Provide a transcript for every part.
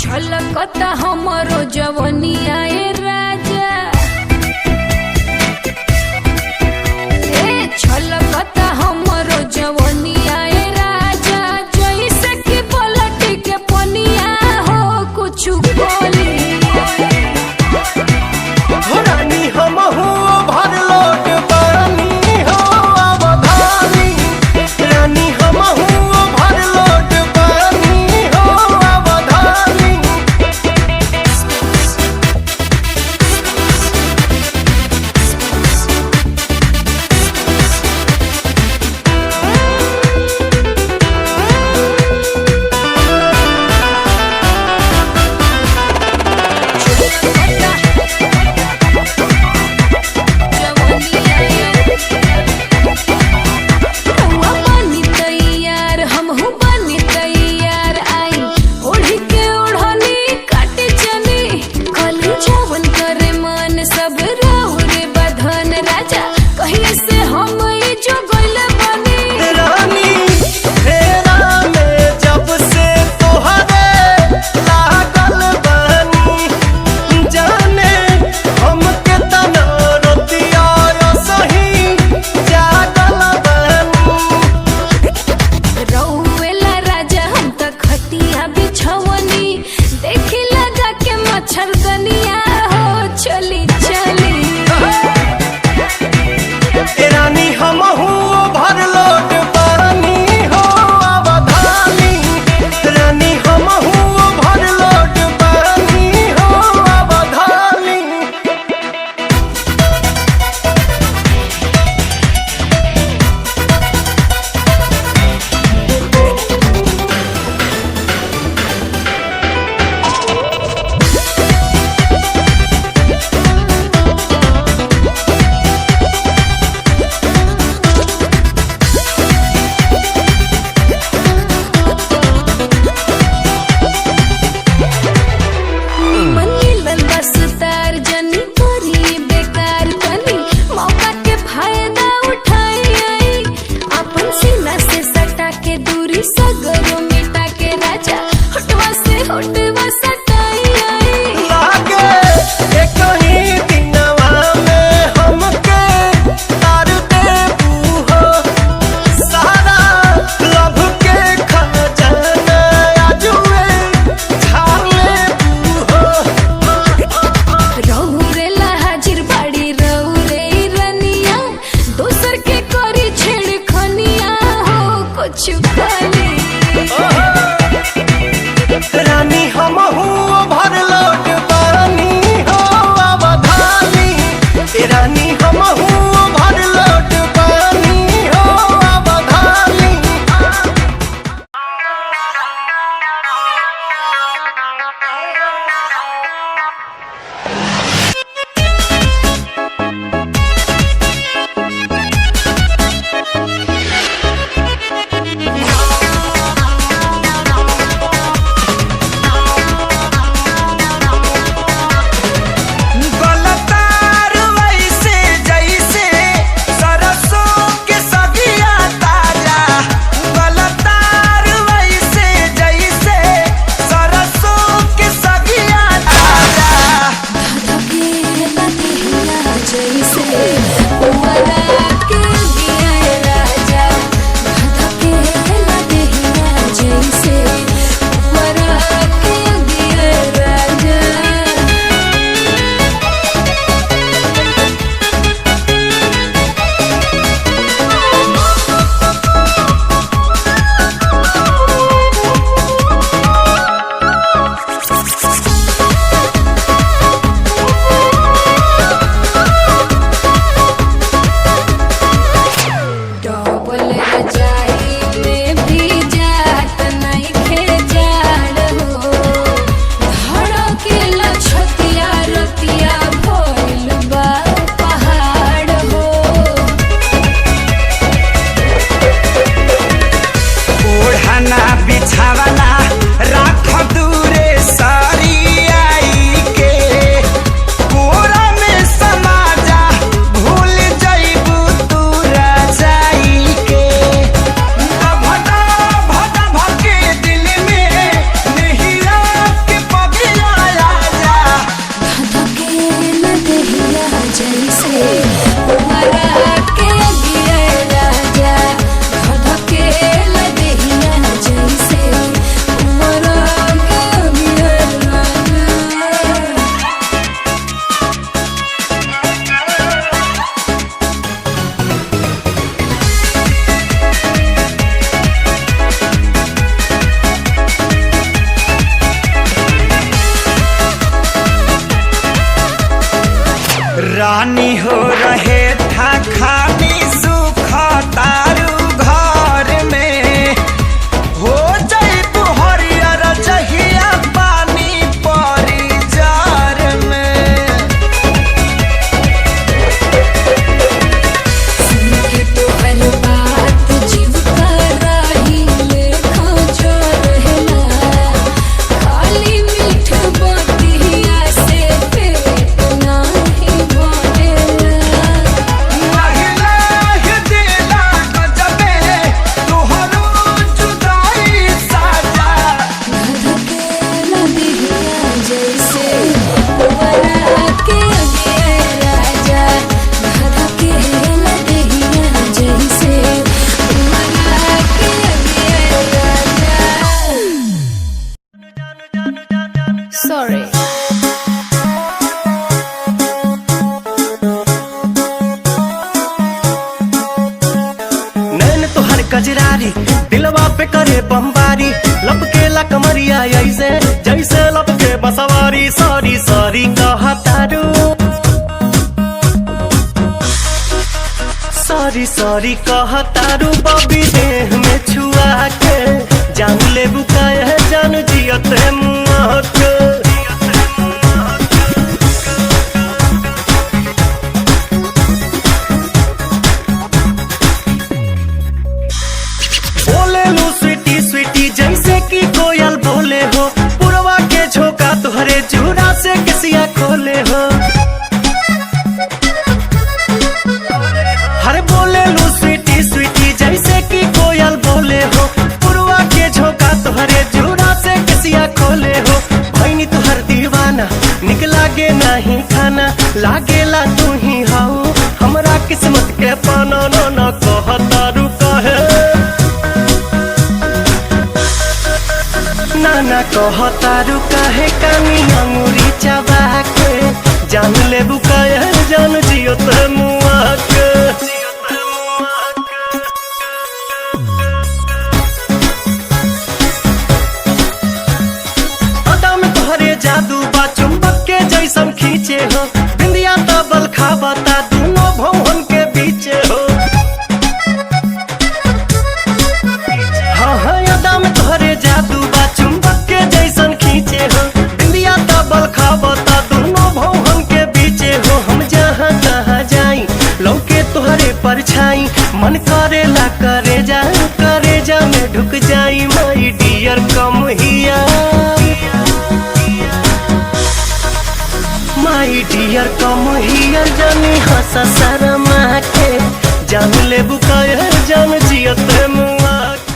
छलकता हमरो जवनिया ए राजा, छलकता हमरो जवनिया ए राजा, जैसे कि पलट के पनिया हो कुछ बोली। रानी हमहू भर लोट पानी हो अवधानी, रानी हमहू भर लोट पानी हो अवधानी। सब राहु रे बधन राजा, कहिए से हम जो गइल बनी। रानी फेरा में जब से तोहरे लागल बनी, जाने हमके तना रतिया सही जागल बनी। रउएला राजा हम त खटिया बिछवनी, देखी लगा के मच्छरदनिया हो चली चली। रानी हमहू भर लोट पानी हो अवधानी, रानी हमहू भर लोट पानी हो अवधानी। रानी हो रहे था खानी सुख तारू घर में हो जाई हरियर जहिया पानी परी जार में। सुन के तोहर बात जीव कराही लेखा जो रहेला, खाली मीठ बतिया से पेट नाही भरेला। लाहि लाहि दिला गजबे तोहरो जुदाई साजा। धधकेला दिहिया जैसे पुअरा के अगे राजा, धधकेला दिहिया जैसे पुअरा के अगे राजा। Sorry. नैन तोहर कजरारी दिलवा पे करे बमबारी, लपकेला कमरिया ऐसे जैसे लपके बसवारी। सॉरी सॉरी कहतारू, सॉरी सॉरी कहतारू बबी देह में छुआ के जान ले बुकाए जान जियत मुआ के। बोले लू स्वीटी स्वीटी जैसे कि कोयल बोले हो, पुरवा के झोंका तुहरे जूरा से किसिया खोले हो। हर बोले लू स्वीटी स्वीटी जैसे कि कोयल बोले हो, पुरवा के झोंका तुहरे जूरा से किसिया खोले हो। भैनी तुहर दीवाना निक लागे नहीं खाना, लागेला तू ही हाउ हमरा किस्मत के पाना। न कहतारू कहे नाना कहतारू काहे कानी अंगूरी चबा के जान ले बुकाए जान जियो ते मुआ के। अदा में तोहरे जादू बा चुंबक के जैसन खींचे हो, बिंदिया तबल खाबता दोनों भवन के बीचे हो। हाँ हाँ अदा में तोहरे जादू बा चुंबक के जैसन खींचे हो, बिंदिया तबल खाबता दोनों भवन के बीचे हो। हम जहाँ तहाँ जाई लौके तोहरे परछाई, मन करेला करे जा में ढुक जाई। माई डियर कम हिया, माई डियर कम हियर जानी हंसा शर्मा के जान ले बुकाए जान जियत मुआ के।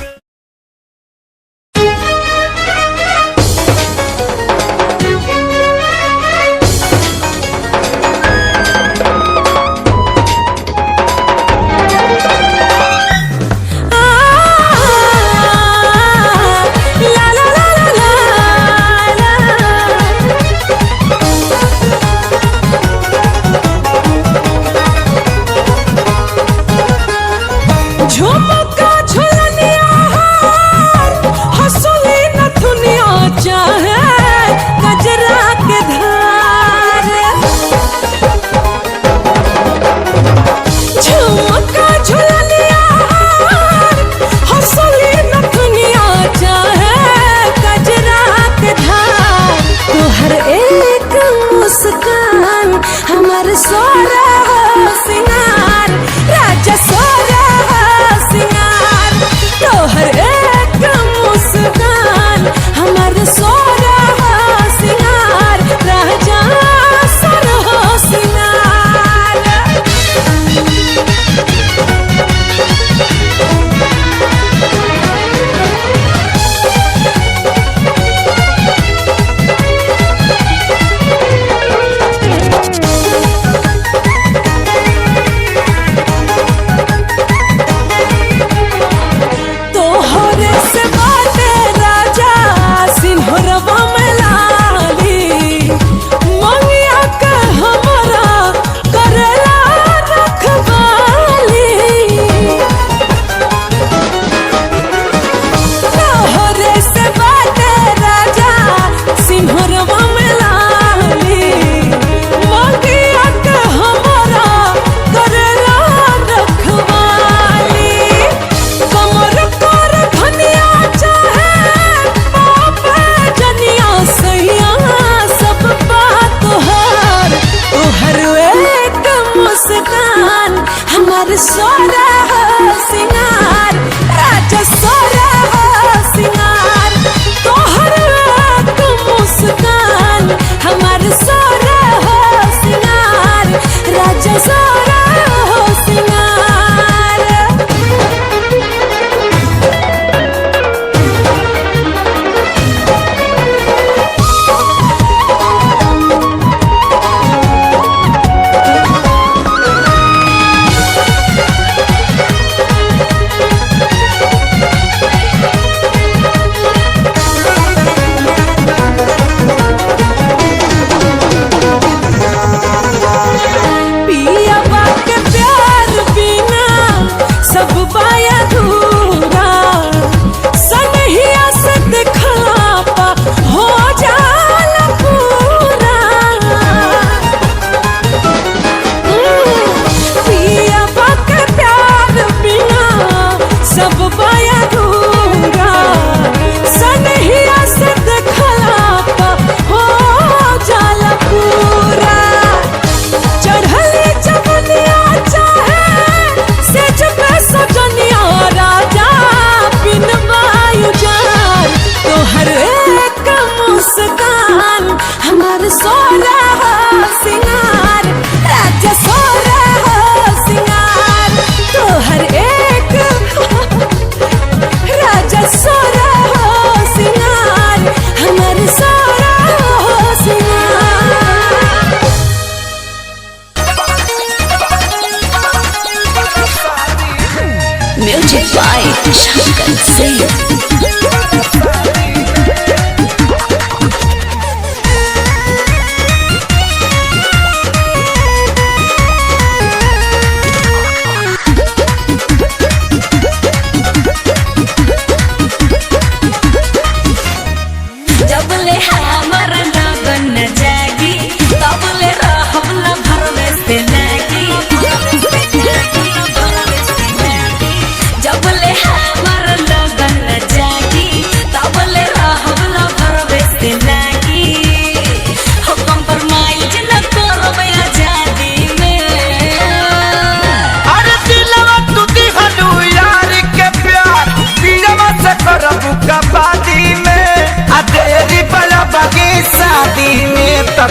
झुमका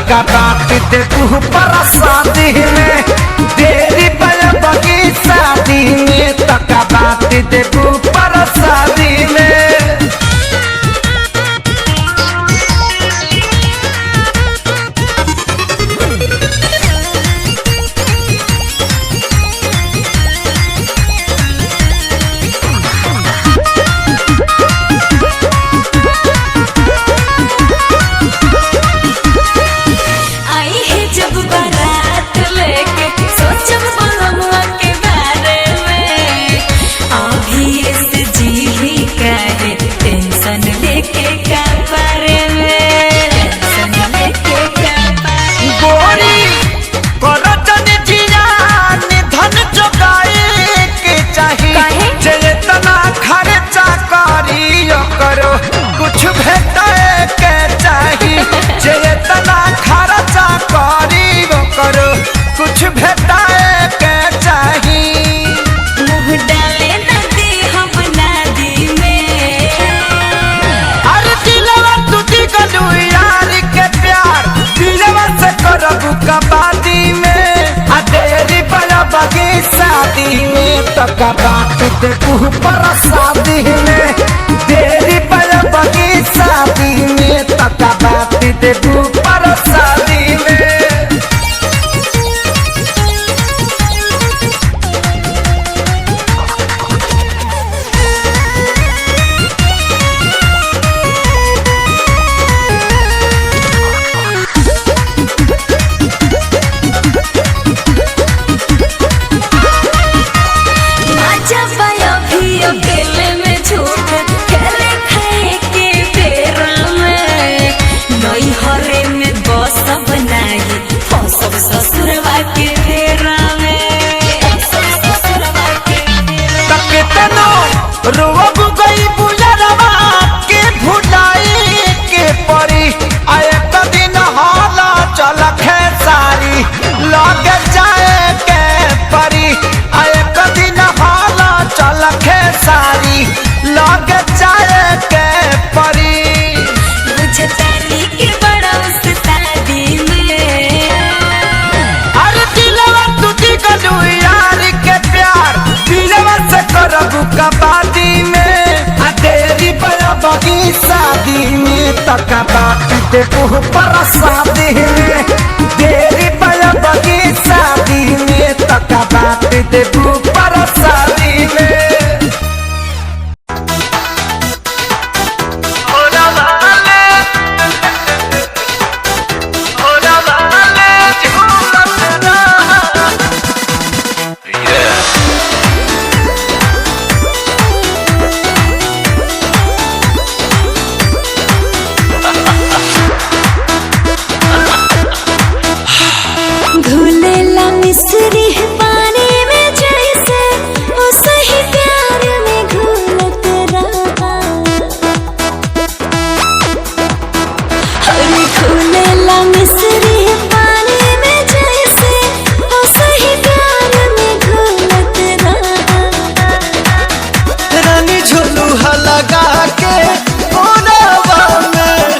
तका बात दे तू परसादी में तेरी बगी शादी में तका बात दे तू परसादी में। कुछ भेटाए के चाहिए जेतना खर्चा करी वो करो कुछ भेटाए के चाहिए। मुँह डाले नदी हम नदी में अरे दिलवा टूटी गलू यार के प्यार दिलवा से करबू कबादी में आ तेरी बड़ा बगी शादी में तो कबात दे तू परसादी में तेरी बड़ा बगी शादी में तका बात दे तू परसादी में। अकेले में झूठ खेले खाए के बेरा में नई हरे में बस बनाई सब ससुरवा के फेरा में ससुरवा के तकेतनो रोब गई बुलरवा के भुलाई के परी आए दिन हाला चल खेसारी लग जाए के परी आए दिन हाला चल खेसारी लग जाए के परी बुझतानी के बड़ा उस्तादी में अरे दिलवा टूटी गलू यार के प्यार दिलवा से करबू कबादी में आ तेरी बड़ा बगी शादी में तका बात दे तू परसादी में तेरी बड़ा बगी शादी में तका बात दे तू परसादी में। घुलेला मिस्री पानी में जैसे वो सही प्यार में घुलत रहा अरे घुलेला मिस्री पानी में जैसे वो सही प्यार में घुलत रहा रानी झुलुहा लगा के भोरवा में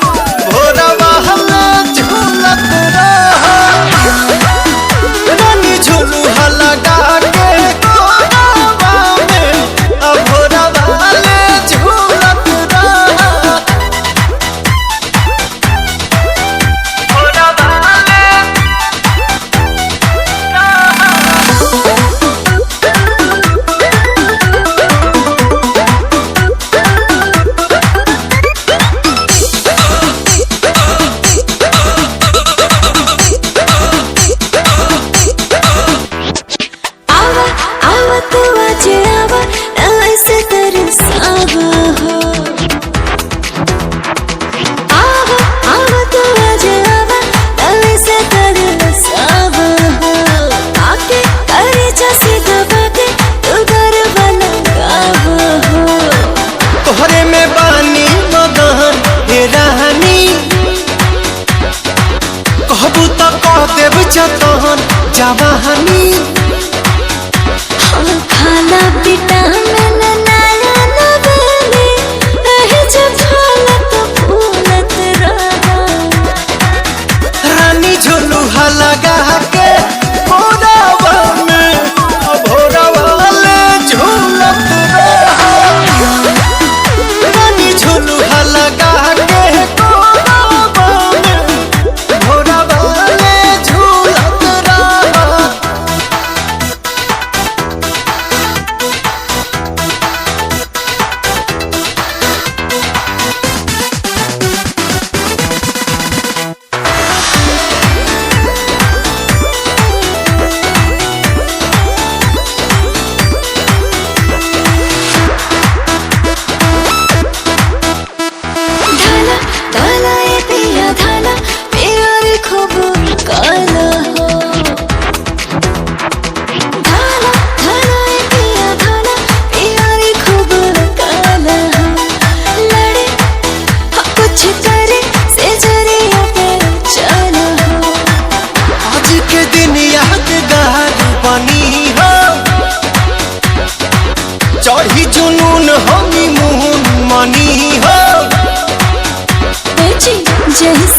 भोरवा हमें झूलत रहा रानी झुलुहा लगा के भोरवा में भोरवा ले झूलत रहा भोरवा ले आवा आवा तू आज आवा ऐसे तरसावा हो आवा आवा तू आज आवा ऐसे तरसावा हो आके करे जैसे दबा के तू गरबा लगावा हो तोहरे में बानी मगन हे रानी कहबू तो कह देव जतन जवानी खाना विटामिन नया नबने रहे जब फूलत फूलत रहा रानी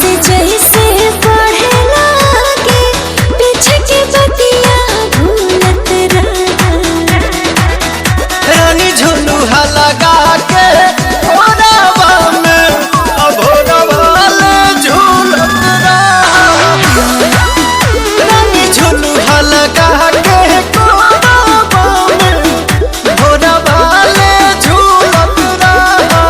से जैसे बढ़े लागे पीछे की बतिया भूलत रहा। रानी झुलुहा लगा के भोरवा में भोरवा ले झूलत रहा। रानी झुलुहा लगा के भोरवा में भोरवा ले झूलत रहा।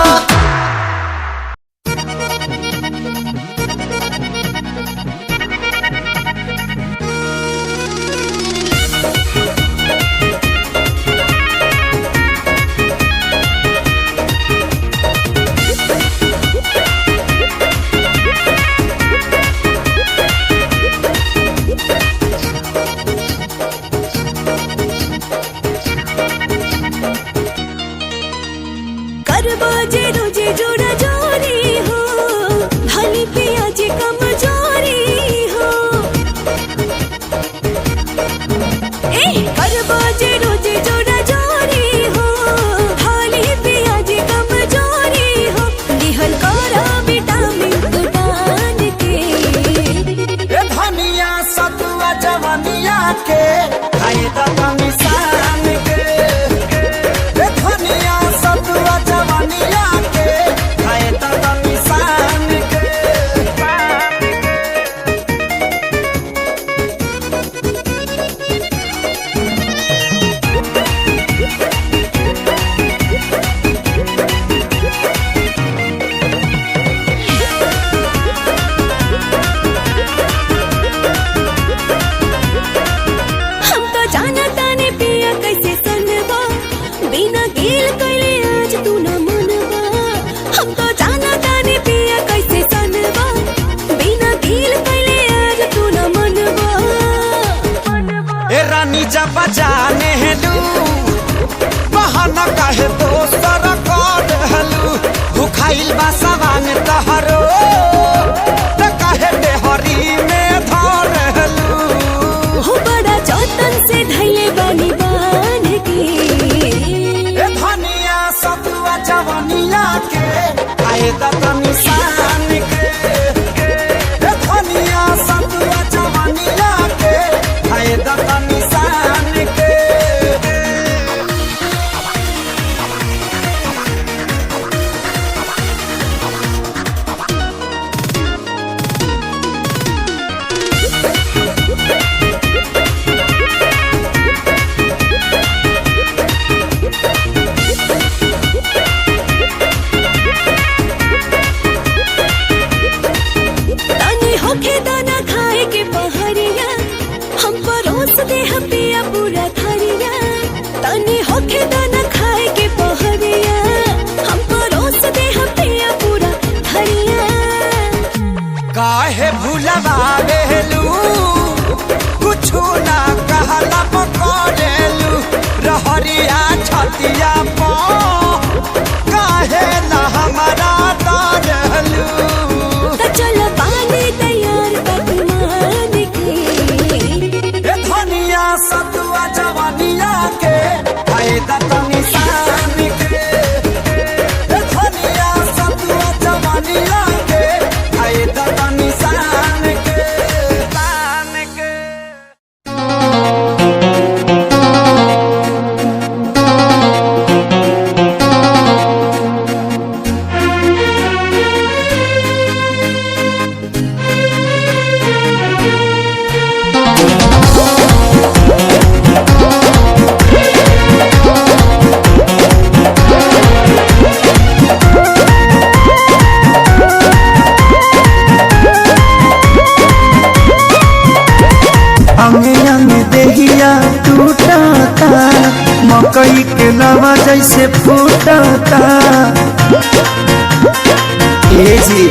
करबो जे रोजे जोड़ा जोरी हो भली पिया जी कमजोरी हो। ए करबो जे रोजे जोड़ा जोरी हो भली पिया जी कमजोरी हो। दिहल करो विटामिन दुकान के ए धनिया सतुआ जवनिया के खाए त निशान के। ए धनिया सतुआ जवनिया के खाए त निशान के। हम तो जाना ताने पिया कैसे सनबा बिना गिल कैले आज तू न मनबा। हम तो जाना ताने पिया कैसे सनबा बिना गिल कैले आज तू न मनबा। ए रानी जब जाने हेलू बहाना काहे दोसर कर हेलू। भूखाइल बा सवान तहरो त काहे देहरी में धर हेलू। हो बड़ा जतन से धैले बानी बान के ए धनिया सतुआ जवनिया के खाए त निशान के। ए धनिया सतुआ जवनिया के खाए त निशान के। तनी होखे दाना खाए के पहरिया हम परोस दे पिया पूरा थरिया। तनी होखे दाना खाए के पहरिया हम परोस दे पिया पूरा थरिया। काहे भूलवा बेलू कुछु ना कहला पकड़ेलू। रहरिया छतिया पो काहे ना हमारा डरेलू। त चल पानी तैयार पकवान के ए धनिया सतुआ जवनिया के खाए त निशान के। ए धनिया सतुआ जवनिया के खाए त निशान के। निशान के। अंगे अंगे देहिया टूटता मकई के लवा जैसे फूटता। ए जी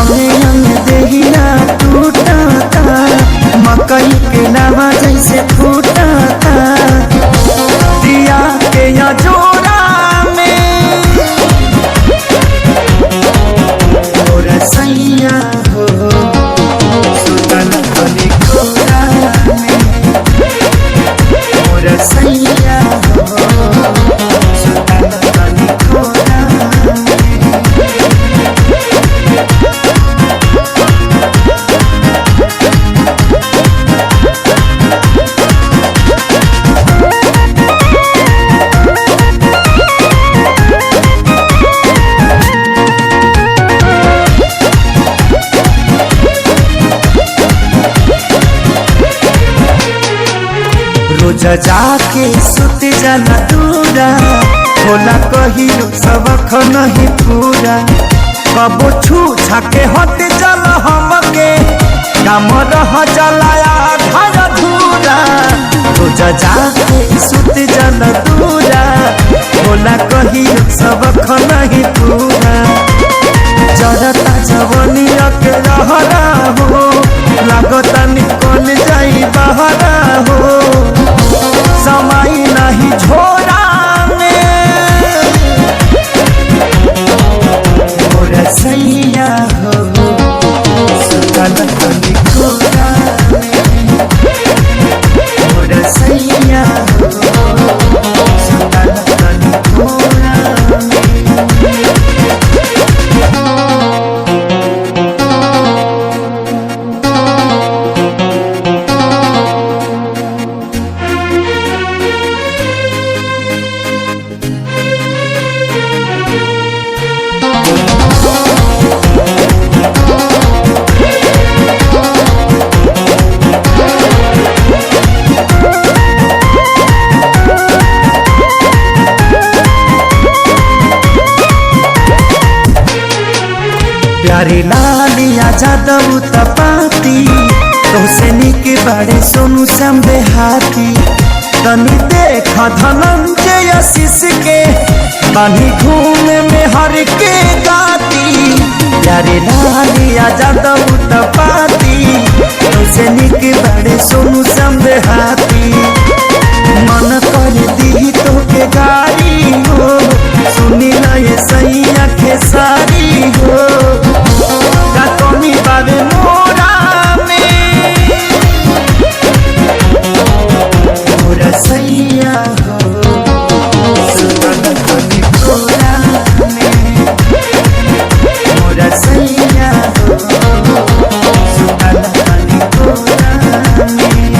अंगे अंगे देहिया टूटता मकई के लवा जैसे फूटता। दिया के या जोड़ा में और सैया हो सुतन बनी कोरा में और सैया हो सुतन बनी कोरा में। रोज जाके सुत जाना दूरा होला कहियो सबक नहीं पूरा कबो छू छाके हट जल हमके काम रह जलाया घर धूरा रोज जाके सुत जाना दूरा होला कहियो सबक नहीं पूरा जरता जवनिया के रहरा हो लागता निकल जाई बहरा हो समय नहीं झोरा में मोरा सैया हो सुतल तनी कोरा में मोरा सैया हो सुतल तनी कोरा में प्यारे लालिया जादव तपाती तोसे निक बड़े सोनू श्याम देहाती तनी देख धनंजय आशीष के बानी घूमे में हर के गाती प्यारे लालिया जादव तपाती तोसे निक बड़े सोनू श्याम देहाती मन कर दी तो के गाड़ी हो सुनी ना ये सैया खेसारी हो का कमी बाबे मोरा में मोरा सैया हो सुतल तनी कोरा में मोरा सैया हो सुतल तनी कोरा में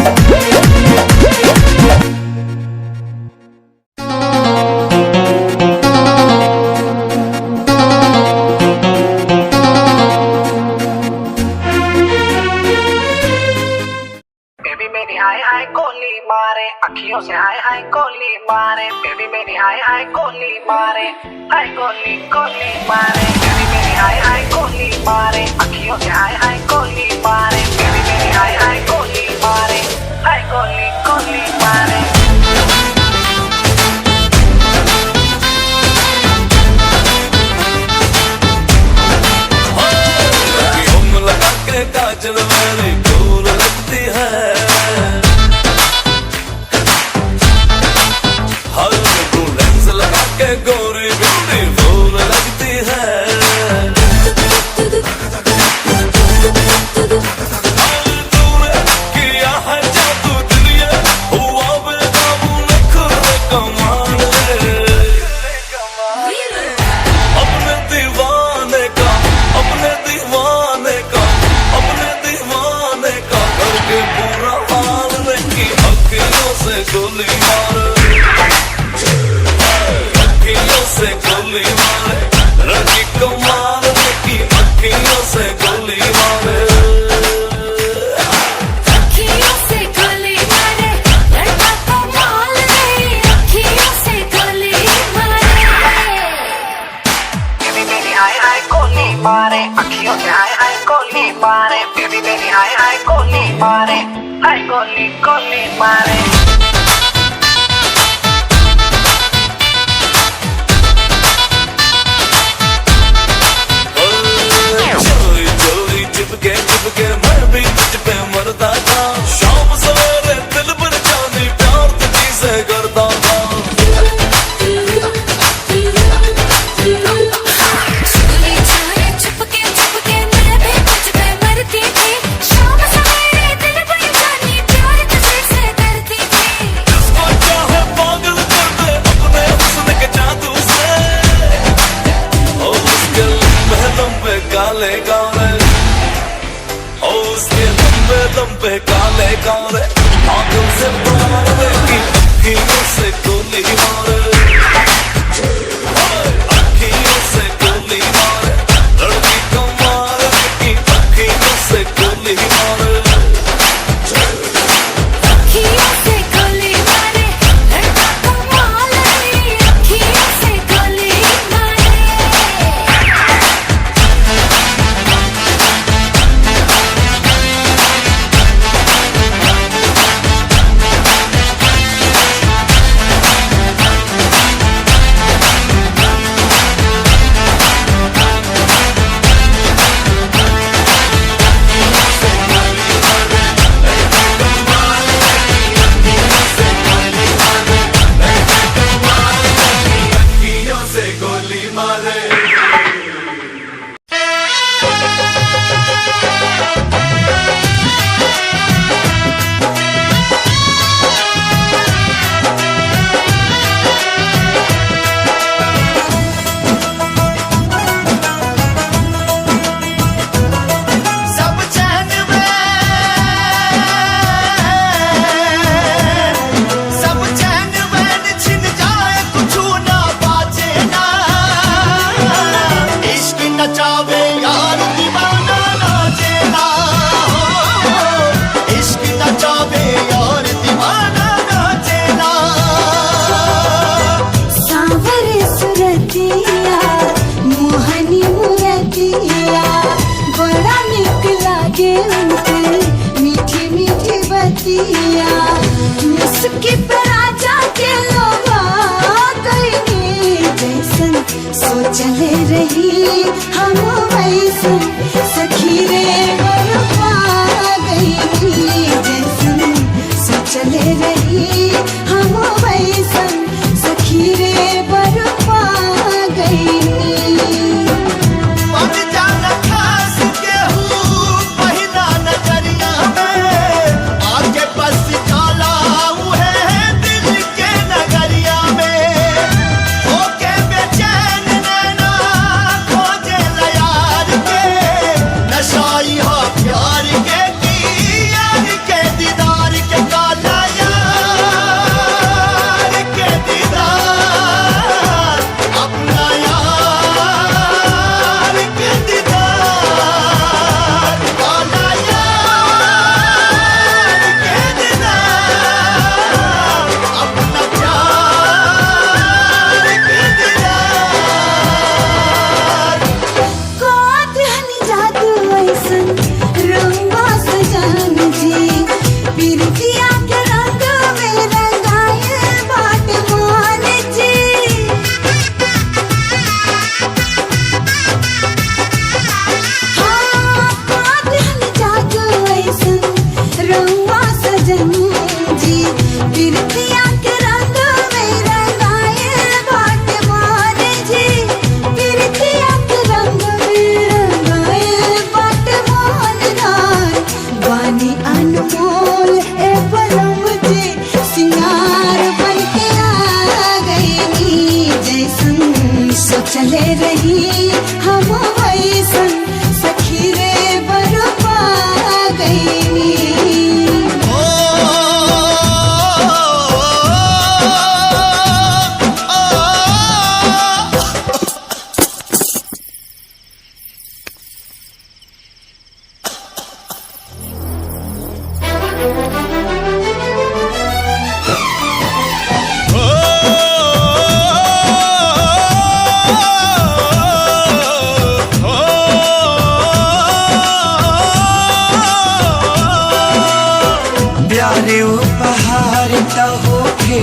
अखियों से हाय हाय कोली मारे बेबी मेरी हाय हाय कोली मारे हाय कोली कोली मारे बेबी मेरी हाय हाय कोली मारे अखियों से हाय हाय कोली मारे बेबी मेरी हाय हाय कोली मारे हाय कोली कोली मारे लगा के काजल वाली गोर लगती है गोरी ब्यूटीफुल लगती है तूने किया है जादू दुनिया हुआ बेकाबू नखरे कमाल अपने दीवाने का करके बुरा हाल नहीं अखियों से गोली मार से गोली मारे लड़की को मारने की अखियों से गोली मारे अखियों से गोली मारे लड़का को माल नहीं अखियों से गोली मारे बेबी मेरी हाय हाय कोली मारे अखियों से हाय हाय कोली मारे बेबी मेरी हाय हाय कोली मारे हाय कोली कोली मारे चिपके मैं भी तुझ पे मरता था शाम सवेरे दिल पर जानी प्यार तुझी से करता था चुपके मैं भी तुझ पे मरती थी शाम सवेरे दिल पर जानी प्यार तुझे से करती थी जिसको चाहे पागल कर दे अपने हुस्न के जादू से और उसके लंबे काले गाने उसके लंबे काले काले आंखों से मारने की अखियों से गोली मारे अखियों से गोली मारे लड़की को मारने की अखियों से गोली मारे अखियों से गोली मारे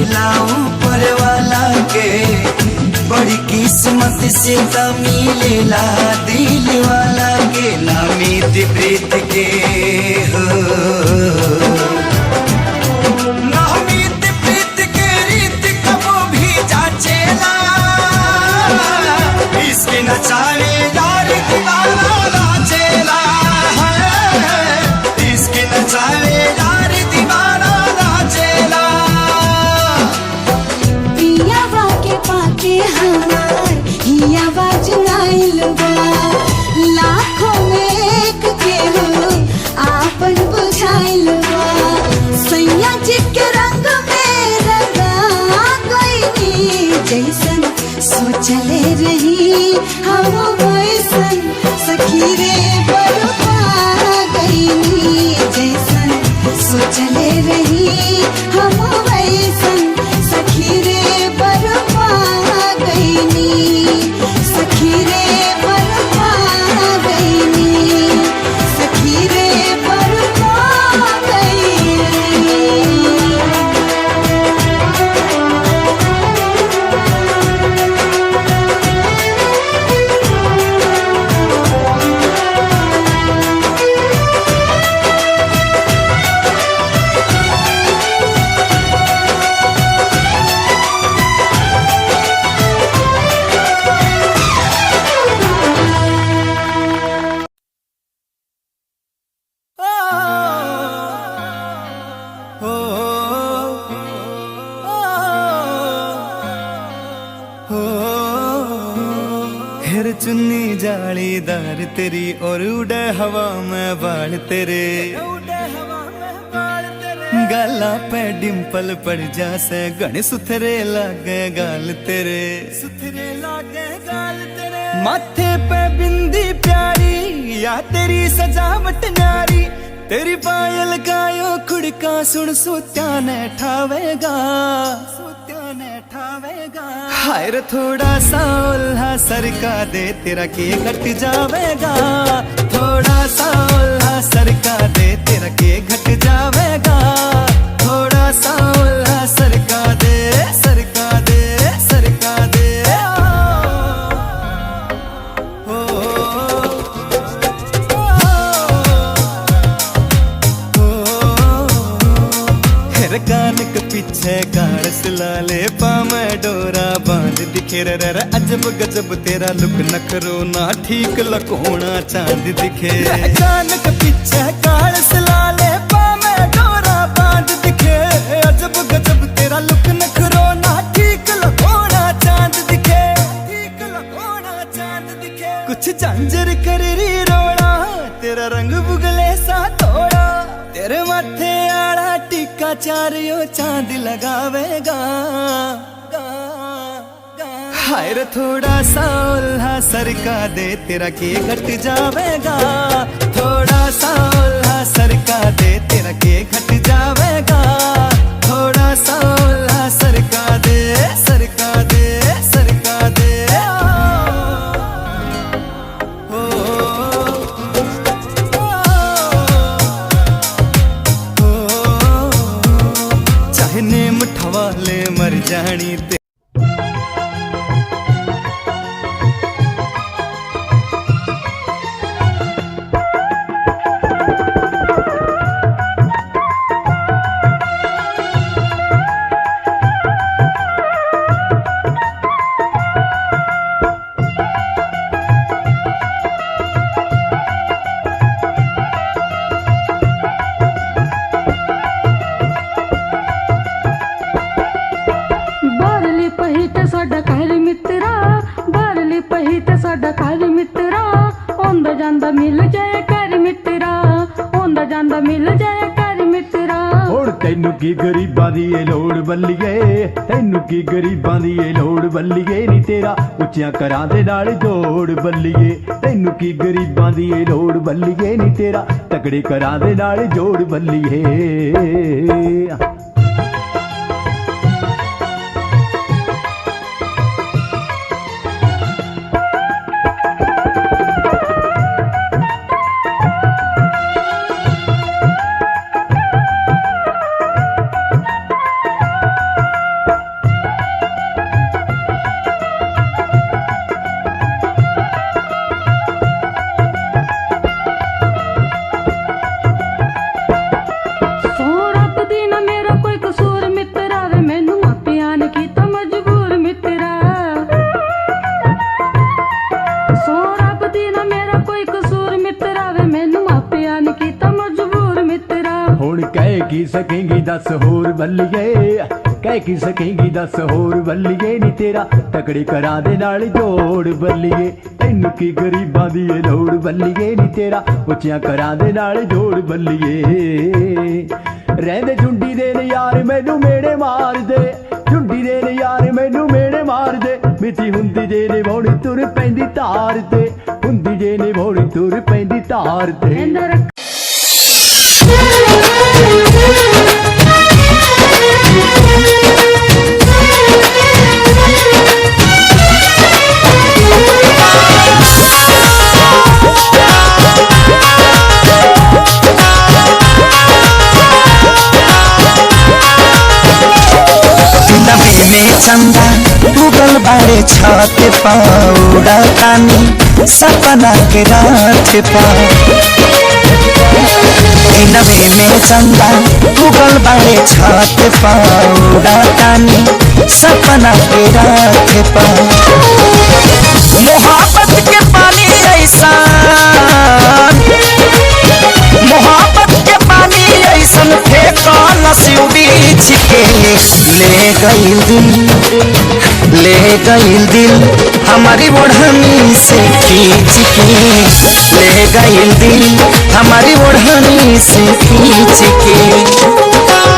मिलेला ऊपर वाला के, बड़ी किस्मत से त मिलेला दिल वाला के, ना मीत प्रीत के हो, ना मीत प्रीत के रीत कबो भी जाचेला, इसके नचावे यार दीवाना नाचेला, इसके नचावे यार दीवाना नाचेला। पियावा के पाके हमार हियावा जुड़ाइल बा, लाखों में एक के हो आपन बुझाइल बा, सैया जी के रंग में रंगा गइनी, जैसन सोचले रही हम वैसन सखी रे बरपा गइनी, जैसन सोचले रही हम वैसन सखी रे बरपा गइनी, सखी रे बरपा गइनी, सखी रे बरपा गइनी। हेर चुन्नी जालीदार तेरी और उड़े हवा में बाल तेरे, गाला पे डिम्पल पड़ जासे गण सुथरे लागे गाल तेरे, सुथरे लागे गाल तेरे, माथे पे बिंदी प्यारी या तेरी सजावट न्यारी, तेरी पायल गायो खुड़का सुन सुत्या ने ठावेगा, सुत्या ने ठावेगा, हाय रे थोड़ा सा उल्हा सरका दे तेरा के घट जावेगा, थोड़ा सा उल्हा सरका दे तेरा के घट जावेगा, थोड़ा सा उल्हा सरका दे, सरका दे, सरका दे, ओ, हेर कान के पीछे गाड़स लाले पामे डोरा बांध दिखे रे रे, अजब गजब तेरा लुक नखरो ना ठीक लकोना चांद दिखे, कान के पीछे गाड़स लाले पामे डोरा बांध दिखे, अजब गजब तेरा लुक नखरो ना ठीक लकोना चांद दिखे, ठीक लकोना चांद दिखे, कुछ झांझर कर री रोड़ा तेरा रंग बुगले सा थोड़ा, तेरे माथे आड़ा टीका चारियो चांद लगावेगा, हाय रे थोड़ा सा उल्हा सरका दे तेरा के घट जावेगा, थोड़ा सा उल्हा सरका दे तेरा के घट जावेगा, थोड़ा सा उल्हा सरका दे, सरका दे, सरका दे, ओ, चाहे नेम ठवाले मर जानी ते ਤੈਨੂੰ ਕੀ ਗਰੀਬਾਂ ਦੀ ਏ ਲੋੜ ਬੱਲੀਏ, ਤੈਨੂੰ ਕੀ ਗਰੀਬਾਂ ਦੀ ਏ ਲੋੜ ਬੱਲੀਏ, ਨੀ ਤੇਰਾ ਉੱਚਿਆਂ ਘਰਾਂ ਦੇ ਨਾਲ ਜੋੜ ਬੱਲੀਏ, ਤੈਨੂੰ ਕੀ ਗਰੀਬਾਂ ਦੀ ਏ ਲੋੜ ਬੱਲੀਏ, ਨੀ ਤੇਰਾ ਤਕੜੇ ਘਰਾਂ ਦੇ ਨਾਲ ਜੋੜ ਬੱਲੀਏ। कह की सकेंगी दस होर बल्लिए कह की सकेंगी दस होर बल्लिए नी तेरा तकड़ी करा दे नाल जोड़ बल्लिए तैनू की गरीबां दी ए लोड़ बल्लिए नी तेरा उच्चियां करा दे नाल जोड़ बल्लिए रहंदे झुंडी दे ने यार मैनू मेड़े मार दे झुंडी दे ने यार मैनू मेड़े मार दे मिठी हुंदी जे ने भौणी तुर पैंदी तार ते हुंदी जे ने भौणी तुर पैंदी तार ते में चंदा उगल बाड़े छत पाउडा तानी सपना के रात पा नवे में चंदा उगल बाड़े छत पाउडा तानी सपना के रात पा मोहब्बत के पानी ऐसा मोहब्बत के पानी ऐसन फेंका नसीबी छिके ले गईल दिल हमारी ओढ़नी से खींच के ले गईल दिल हमारी ओढ़नी से खींच के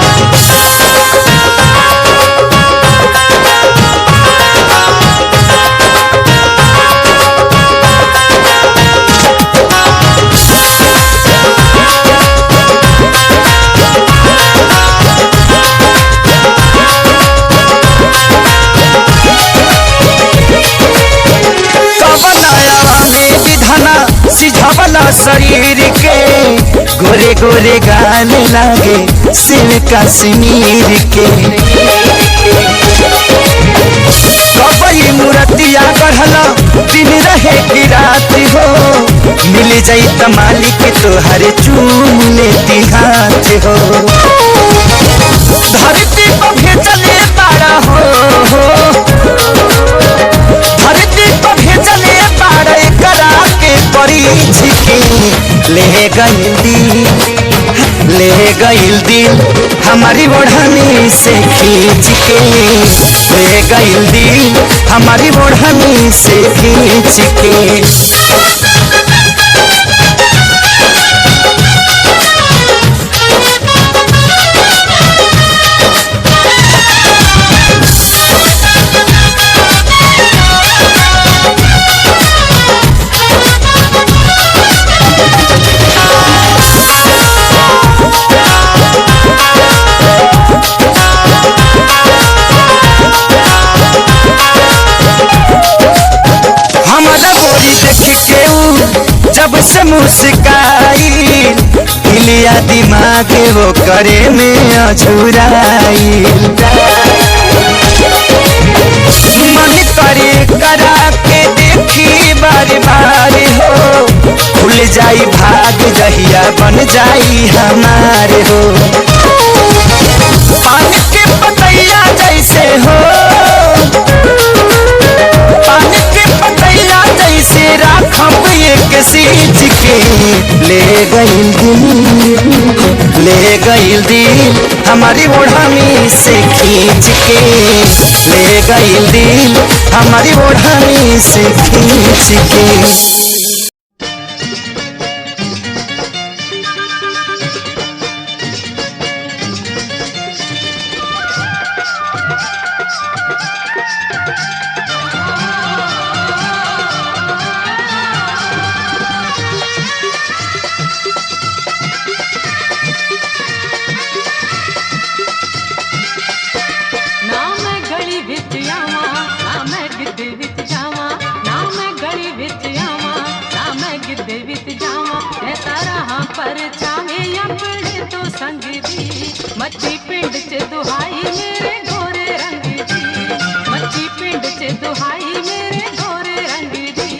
सिझवला शरीर के गोरे गोरे गाने लागे सिर कश्मीर के कबई मूर्तिया गढ़ला दिन रहे की रात हो मिल जाई त मालिक तोहर चूम लेती हाथ हो धरती पर भेजले तारा हो धरती पर भेजले तारा करा के परीछ के ले गईल दिल हमारी ओढ़नी से खींच के ले गईल दिल हमारी ओढ़नी से खींच के जब से मुस्काई हिलिया दिमाग वो करे में अझुराई मन करे करा के देखी बार बार हो खुल जाई भाग जहिया बन जाई हमारे हो पानी के पतैया जैसे हो पानी के पतैया जैसे राखब एक सींच के ले गईल दिल हमारी ओढ़नी से खींच के ले गईल दिल हमारी ओढ़नी से खींच के मच्छी पिंड च दुहाई मेरे गोरे रंग दी मच्छी पिंड च दुहाई मेरे गोरे रंग दी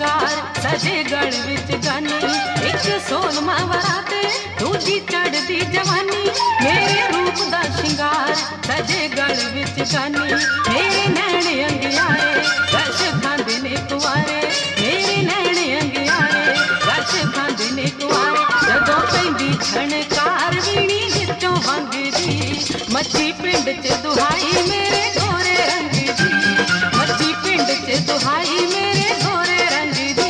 श्रृंगार सजे गढ़ विच गानी एक सोलमा वराते दूजी चढ़दी जवानी मेरे रूप दा श्रृंगार सजे गढ़ विच गानी मेरे नैण अंगियारे रश खांदे ने कुआरे मेरे नैण अंगियारे रश खांदे ने कुआरे जदों पैंदी छणकार वीणी विचों वंगदी मच्छी पिंड च दुहाई मेरे गोरे रंग दी मच्छी पिंड च दुहाई मेरे गोरे रंग दी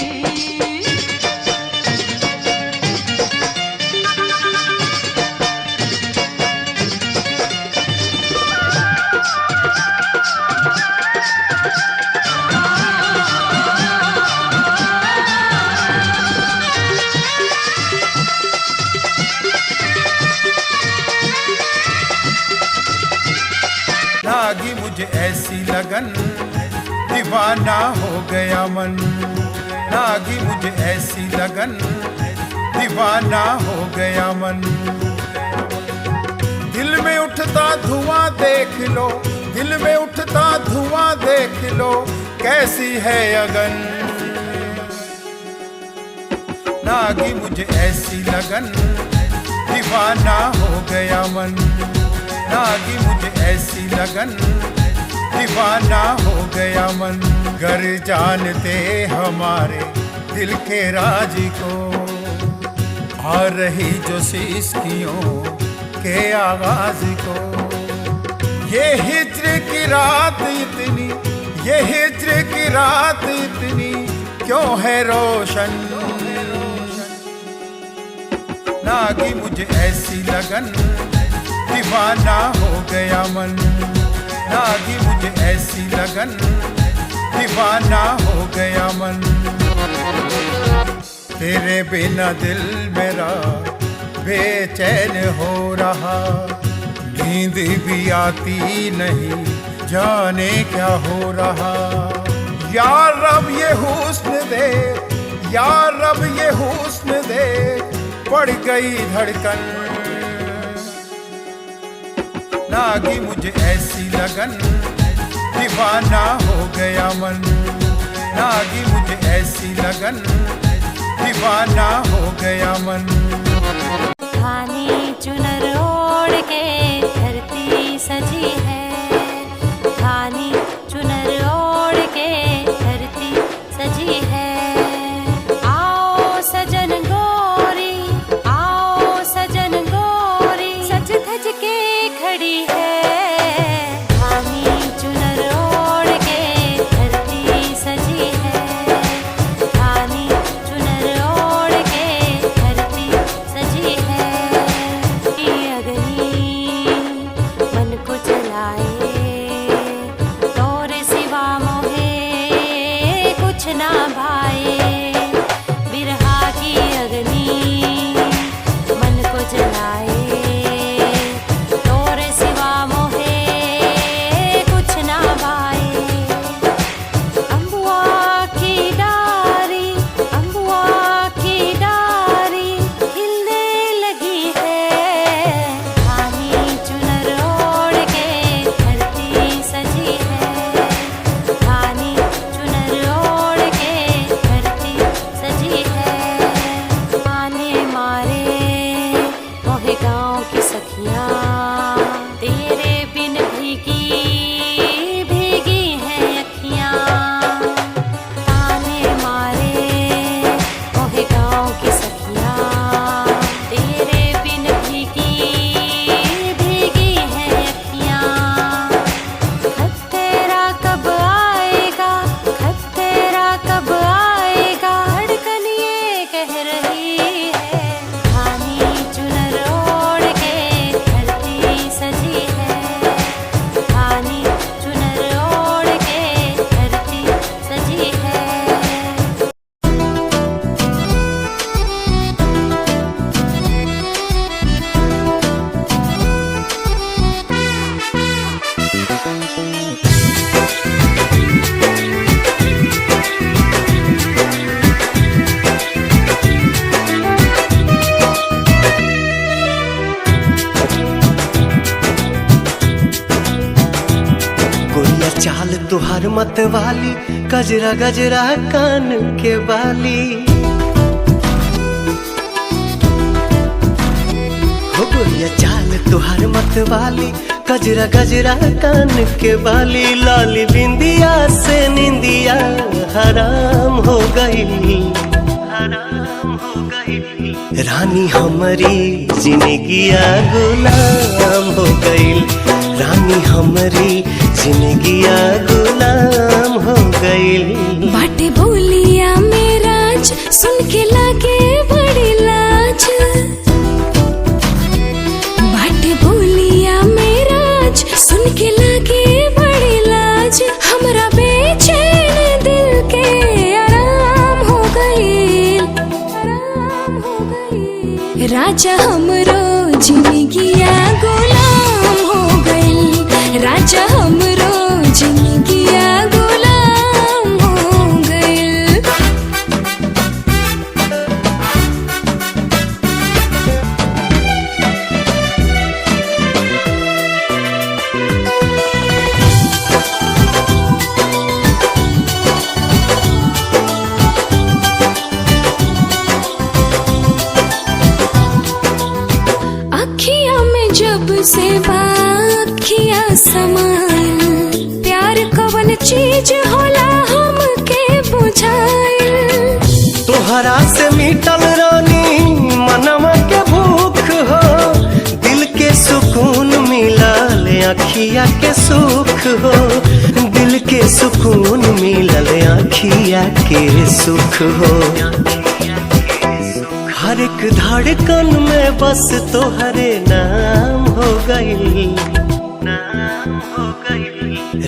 लागी मुझे ऐसी लगन दीवाना हो गया मन लागी मुझे ऐसी लगन दीवाना हो गया मन दिल में उठता धुआं देख लो दिल में उठता धुआं देख लो कैसी है अगन लागी मुझे ऐसी लगन दीवाना हो गया मन लागी मुझे ऐसी लगन दीवाना हो गया मन घर जानते हमारे दिल के राज को आ रही जो सिसकियों के आवाज को ये हिज्र की रात इतनी ये हिज्र की रात इतनी क्यों है रोशन लागी मुझे ऐसी लगन दीवाना हो गया मन लागी मुझे ऐसी लगन दीवाना हो गया मन तेरे बिना दिल मेरा बेचैन हो रहा नींद भी आती नहीं जाने क्या हो रहा यार रब ये हुस्न दे यार रब ये हुस्न दे पड़ गई धड़कन लागी मुझे ऐसी लगन दीवाना हो गया मन लागी मुझे ऐसी लगन दीवाना हो गया मन धानी चुनर ओढ़ के धरती सजी है धानी चुनर ओढ़ के धरती सजी है आओ सजन गोरी आओ सजन गोरी सज धज के खड़ी है धानी चुनर ओढ़ के धरती सजी है धानी चुनर ओढ़ के धरती सजी है ये अग्नि मन को जलाए तोरे सिवा मोहे कुछ ना भाए बिरहा की अग्नि मन को जलाए तोरे सिवा मोहे कुछ ना भाए अम्बुआ की डारी खिलने लगी है धानी चुनर ओढ़ के धरती सजी है धानी चुनर ओढ़ के धरती तुहार मत वाली गजरा गजरा कान के बाली हो गोरिया चाल तुहार मत वाली गजरा गजरा कान के बाली लाली बिंदिया से निंदिया हराम हो गई रानी हमारी जिंदगिया गुलाम हो गई रानी हमारी जिंदगिया गुलाम हो गई बाटे बोलिया मेराज सुन के लागे बड़ी लाज बाटे बोलिया मेराज सुन के लागे बड़ी लाज हमरा बेचैन दिल के आराम हो गई राजा हमरो जिंदगिया गुलाम हो गई राजा हमरो जिंदगिया गुलाम हो गई अखियां में जब से बाखियां समाइल प्यार कवन चीज होला हमके बुझाइल तोहरा से मिटल रानी मनवा के भूख हो दिल के सुकून मिलल अखिया के सुख हो दिल के सुकून मिलल अखिया के सुख हो हर एक धड़कन में बस तोहरे नाम हो गई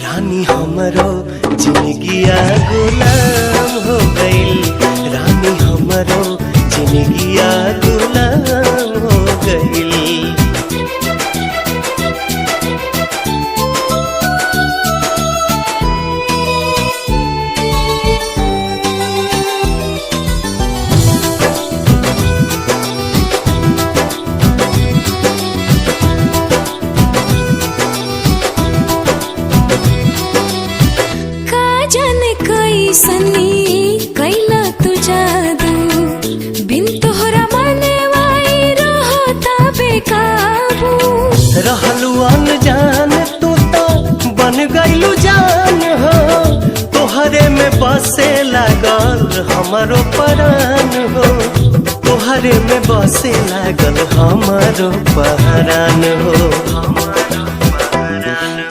रानी हमरो जिंदगिया गुलाम हो गई रानी हमरो जिंदगिया गुलाम हो गई सनी कैला तू जादू बिन तोहरा माने वाई रहता बेकाबू रहलू अनजान तू तो बन गईलू जान हो तोहरे में बसे लागल हमारो परान हो तोहरे में बसे लागल हमारो परान हो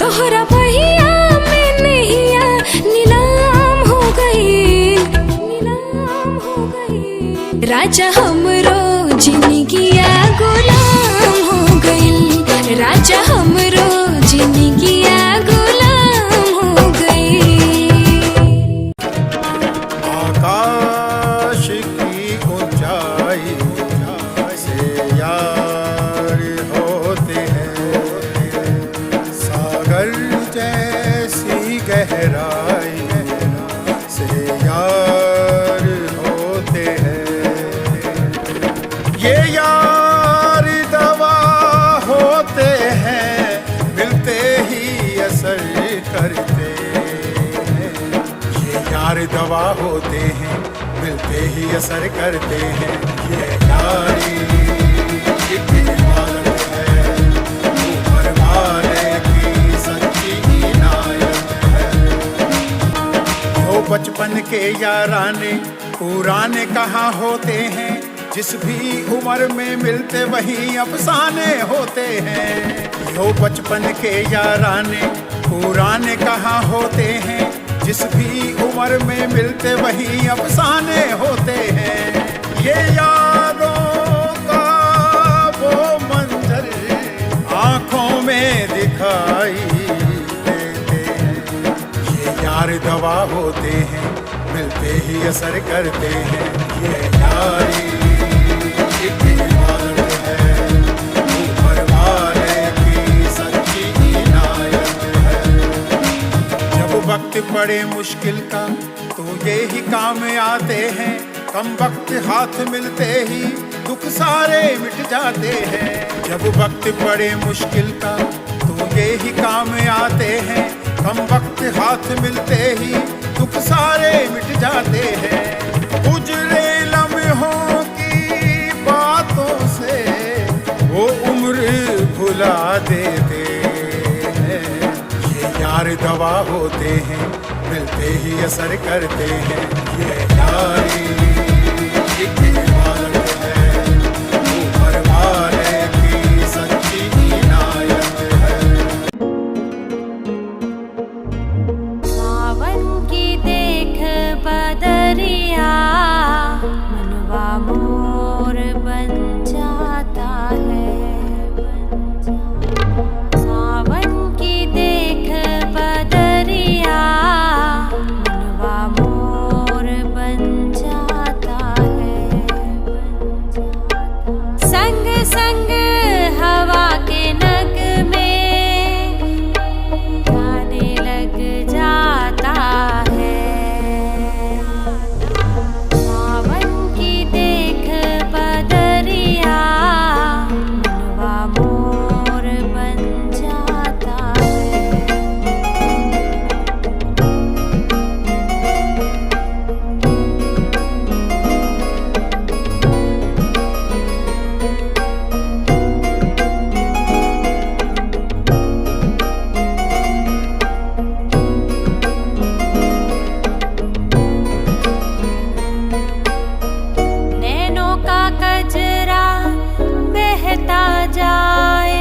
तोहरा बहिया में नैया नीलाम हो गई राजा हमरो जिंदगिया गुलाम हो गई राजा हमरो जिंदगिया गुलाम हो गई आकाश की ऊंचाई से यार होते हैं सागर जैसी गहराई से यार होते हैं ये यार दवा होते हैं मिलते ही असर करते हैं ये यार दवा होते हैं मिलते ही असर करते हैं ये यारी एक इबादत है ऊपर वाले की सच्ची इनायत है जो बचपन के याराने पुराने कहाँ होते हैं जिस भी उम्र में मिलते वही अफसाने होते हैं यो बचपन के याराने पुराने कहाँ होते हैं जिस भी उम्र में मिलते वही अफसाने होते हैं ये यारों का वो मंजर आँखों में दिखाई देते हैं ये यार दवा होते हैं मिलते ही असर करते हैं ये यारी एक इबादत है ऊपर वाले की सच्ची इनायत है जब वक्त पड़े मुश्किल का तो ये ही काम आते हैं कम वक्त हाथ मिलते ही दुख सारे मिट जाते हैं जब वक्त पड़े मुश्किल का तो ये ही काम आते हैं कम वक्त हाथ मिलते ही दुख सारे मिट जाते हैं। गुजरे लम्हों की बातों से वो उम्र भुला देते हैं। ये यार दवा होते हैं, मिलते ही असर करते हैं। ये यारी एक इबादत है, ऊपर वाले की सच्ची इनायत है। सावन की देख बदरिया मनवा मोर बन जाता है। सावन की देख बदरिया मनवा मोर बन जाता है। संग संग हवा के नग में गाने लग जाता है। सावन की देख बदरिया मनवा मोर बन जाता है। नैनों का कजरा बहता जाए,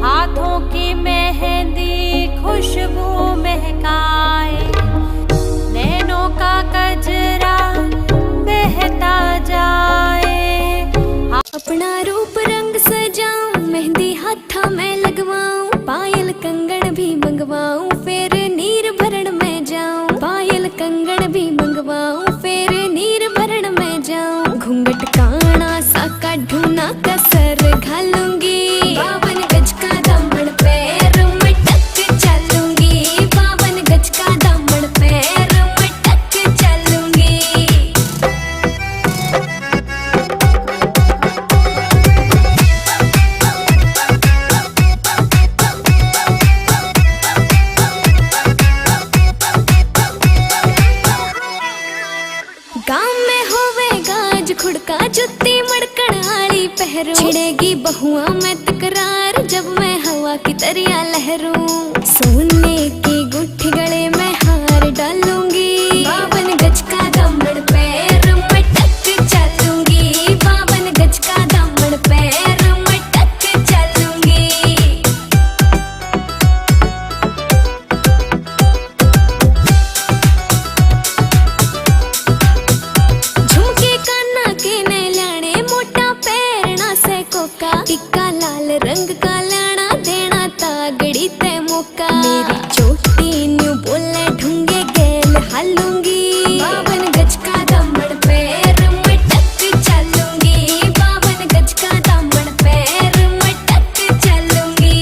हाथों की मेहंदी खुशबू महकाए। नैनों का कजरा बहता जाए, अपना रूप रंग सजाऊं, मेहंदी हाथा में लगवाऊं, पायल कंगन भी मंगवाऊं, फिर नीर भरण में जाऊं। पायल कंगन भी मंगवाऊं, फिर नीर भरण में जाऊं। घूंघट काना सा काढूं ना कसर घालूंगी, 52 गज का दामन पैर मटक चलूंगी। 52 गज का दामन पैर मटक चलूंगी। गाँव में होवेगा आज खुड़का, जुत्ती मड़कण आली पहरू। छिड़ेगी बहुआ में तकरार, जब मैं हवा की तरिया लहरूं। सोने की गुट्ठी गले में हार डालूंगी, 52 गज का दामन पैर मटक चलूंगी। 52 गज का दामन पैर मटक चलूंगी। झुमके काना के ने लाने, मोटा पैरना से कोका। टिक्का लाल रंग का लाना, देना तागड़ी ते मौका। मेरी चोटी न्यू बोले ढूंगे गेल हालूंगी, 52 गज का दामन पैर मटक चलूंगी। 52 गज का दामन पैर मटक चलूंगी।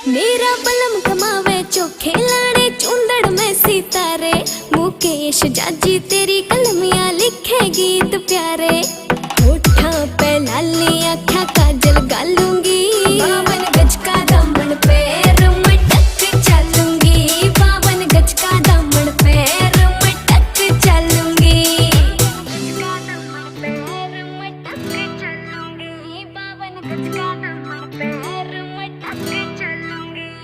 मेरा बलम कमावे चोखे लाने, चुंदड़ में सितारे। मुकेश जाजी तेरी कलमियां लिखे गीत प्यारे। होठा पे लाली आँखा काजल गालूंगी, 52 गज का दामन पैर मटक चलूंगी। 52 गज का दामन पैर मटक चलूंगी। 52 गज का दामन पैर मटक चलूंगी।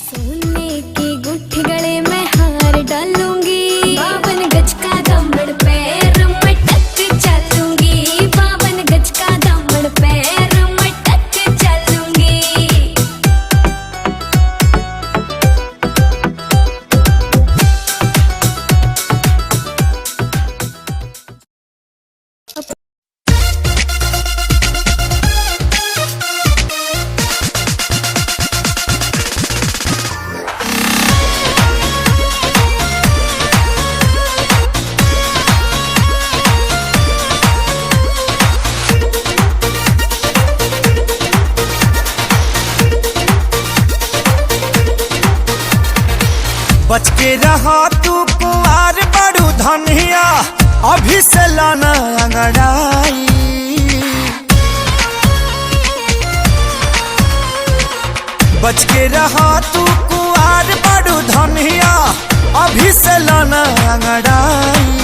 सोने की गुट्ठी गले में हार डालूंगी, 52 गज का दामन पैर मटक चलूंगी। बच के रहा तू कुंवार बड़ू धनिया, अभी से लाना अंगड़ाई। बच के रहा तू कुंवार बड़ू धनिया, अभी से लाना अंगड़ाई।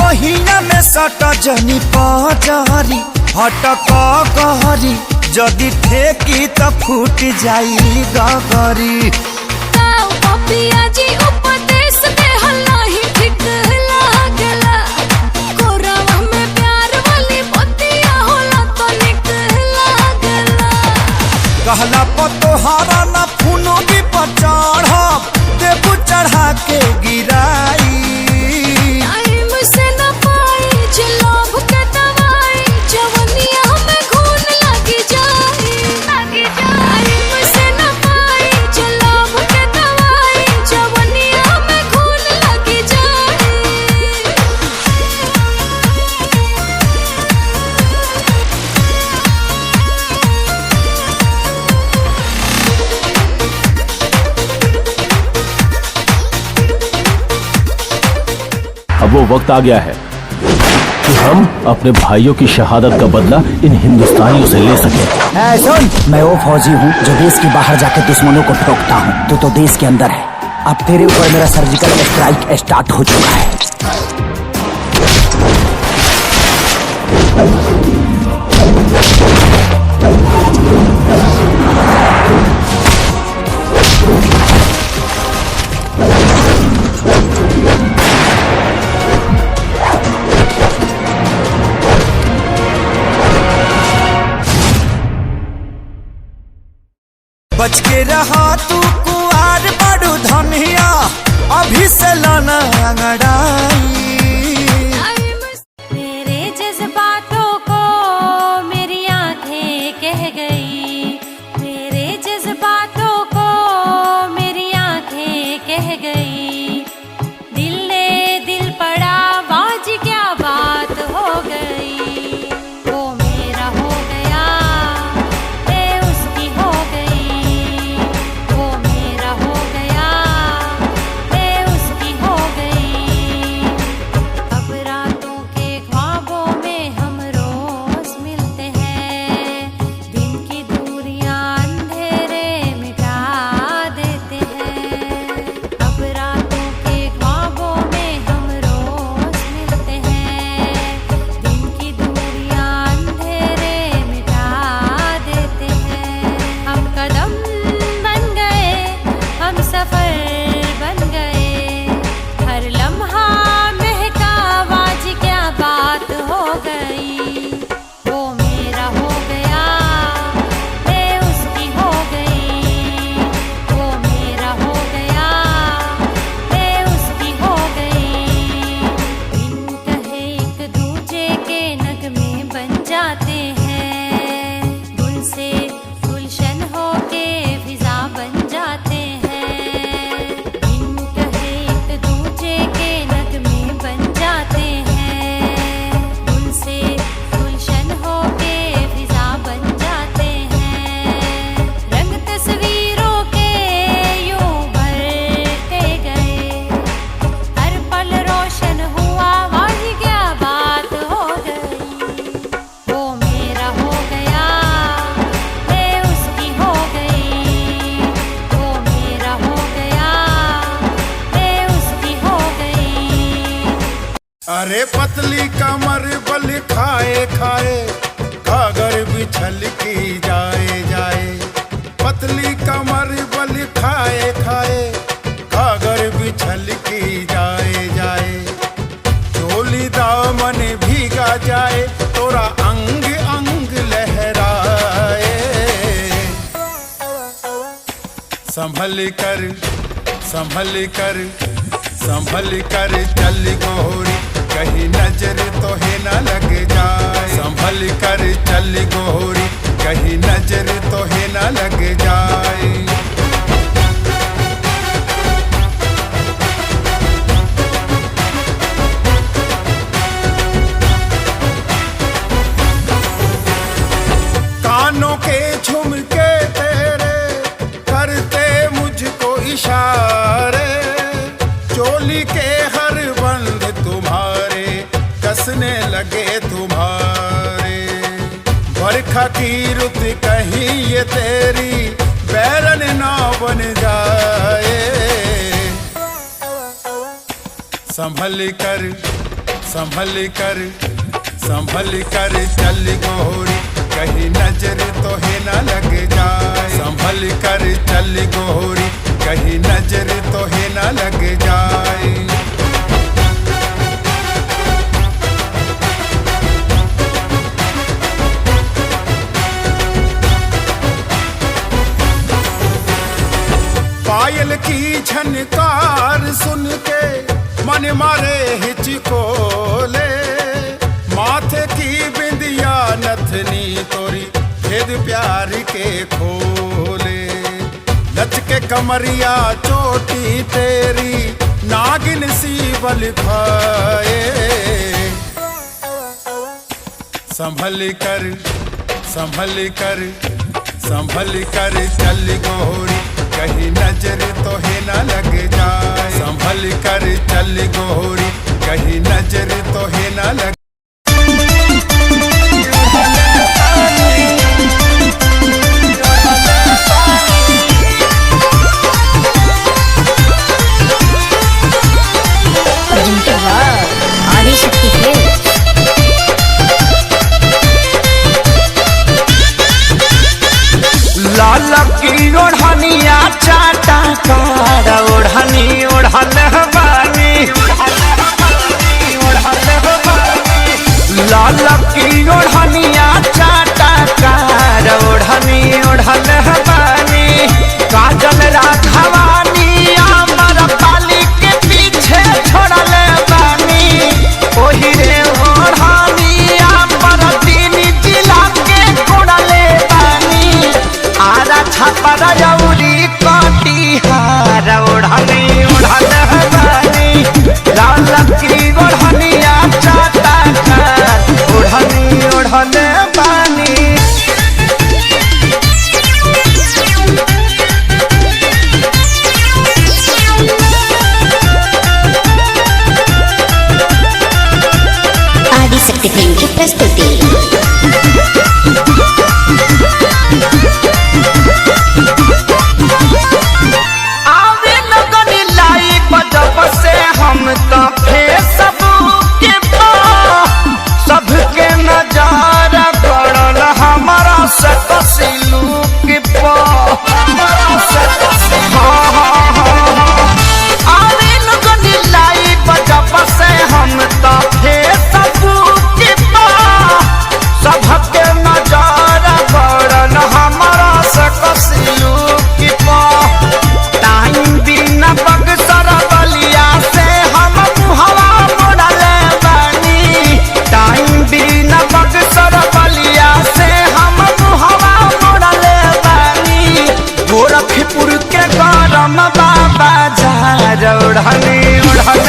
महीना में सट जनी पजारी हटक कहरी, जदि ठेकी त फूट जाई गगरी। कहला पतोहारा न फूनो भी पचढ़ देबू चढ़ा के गिराई। अब वो वक्त आ गया है कि हम अपने भाइयों की शहादत का बदला इन हिंदुस्तानियों से ले सकें। सुन, मैं वो फौजी हूँ जो देश के बाहर जाकर दुश्मनों को ठोकता हूँ। तू तो देश के अंदर है। अब तेरे ऊपर मेरा सर्जिकल स्ट्राइक स्टार्ट हो चुका है। बच के रहा तू कुंवार बड़ू धनिया, अभी से लाना अंगड़ाई। मेरे जज्बातों को मेरी आंखें कह गई, मेरे जज्बातों को मेरी आंखें कह गई। दिल ने दिल पड़ा बाज क्या बात हो गई। वो मेरा हो गया, मैं उसकी हो गई। वो मेरा हो गया, मैं उसकी हो गई। अब रातों के ख्वाबों में हम रोज मिलते हैं, दिन की दूरियां अंधेरे मिटा देते हैं। अब रातों के ख्वाबों में हम रोज मिलते हैं, दिन की दूरियां अंधेरे मिटा देते हैं। हम कदम बन गए, हम सफर बन गए, हर लम्हा महका आवाज क्या बात हो गई। वो मेरा हो गया, मैं उसकी हो गई। वो मेरा हो गया, मैं उसकी हो गई। बिन कहे एक दूजे के नगमे बन जाते हैं, गुल से गुलशन होके फिजा बन जाते हैं। बिन कहे एक दूजे के नगमे बन जाते हैं, गुल से गुलशन होके फिजा बन जाते हैं। रंग तस्वीरों के यूं भरते गए, हर पल रोशन हुआ आज क्या बात हो गई। वो मेरा हो गया, मैं उसकी हो गई। वो मेरा हो गया, मैं उसकी हो गई। अरे पतली कमर बल खाए खाए, कागर बिछल की जाए जाए। पतली कमर बल खाए खाए, कागर बिछल की जाए जाए। चोली दामन भीगा जाए संभल कर चल गोरी, कहीं नजर तो है न लग जाए। संभल कर चल गोरी, कहीं नजर तो है न लग जाए। कानों के झुमके तेरे करते मुझको इशारे, चोली के हर बंद तुम्हारे कसने लगे तुम्हारे। बरखा की रुत कहीं ये तेरी बैरन ना बन जाए। संभल कर चल गोरी, कहीं नजर तो है न लग जाए। संभल कर चल गोरी, कहीं नजर तो है न लग जाए। पायल की झनकार सुन के मन मारे हिचकोले, माथे की बिंदिया नथनी तोरी भेद प्यार के खोले। नच के कमरिया चोटी तेरी नागिन सी बल खाए। संभल कर चल गोरी, कहीं नजर तो है न लग जाए। संभल कर चल गोरी, कहीं नजर तो है न लग। आदिशक्ति है। लाल की ओढ़निया चाटा कार ओढ़नी ओढ़ल बानी। लाल की ओढ़निया चाटा कार ओढ़नी ओढ़ल बानी। काजल राघवानी अमर पाली के पीछे छोड़ल बानी। ओही रे ओढ़नी अमर तीन जिला के कोड़ले बानी। आरा छापर जौरी कटिहार ओढ़नी ओढ़ल बानी। लाल की ओढ़निया चाटा कार ओढ़नी ओढ़ल बानी। आदिशक्ति फिल्म की प्रस्तुति। आवे लगनी लाई बजब से हम तो फेसबुक पे सबके नजर पड़ल हमारा से कसिलुक पे। आवे लगनी लाई बजब से हम तो फेसबुक पे सबके नजर पड़ल हमारा से कसिलुक पे। टाइम दिन बक्सर बलिया से हम मुहवा मोड़ल बानी। टाइम दिन बक्सर बलिया से हम मुहवा मोड़ल बानी। गोरखपुर के गरम बाबा जार ओढ़नी ओढ़ल